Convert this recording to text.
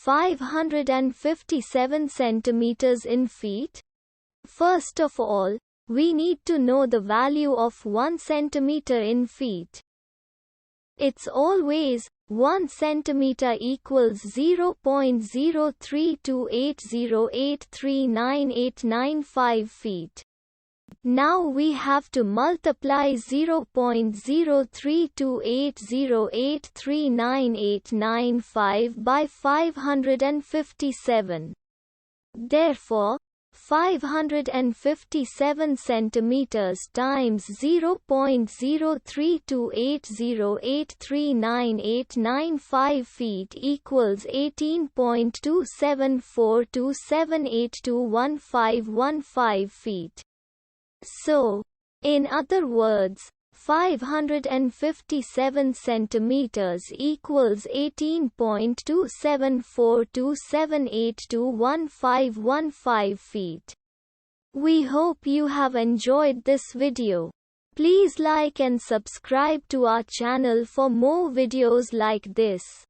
557 centimeters in feet? First of all, we need to know the value of 1 centimeter in feet. It's always 1 centimeter equals 0.03280839895 feet. Now we have to multiply 0.03280839895 by 557. Therefore, 557 centimeters times 0.03280839895 feet equals 18.27427821515 feet. So, in other words, 557 centimeters equals 18.27427821515 feet. We hope you have enjoyed this video. Please like and subscribe to our channel for more videos like this.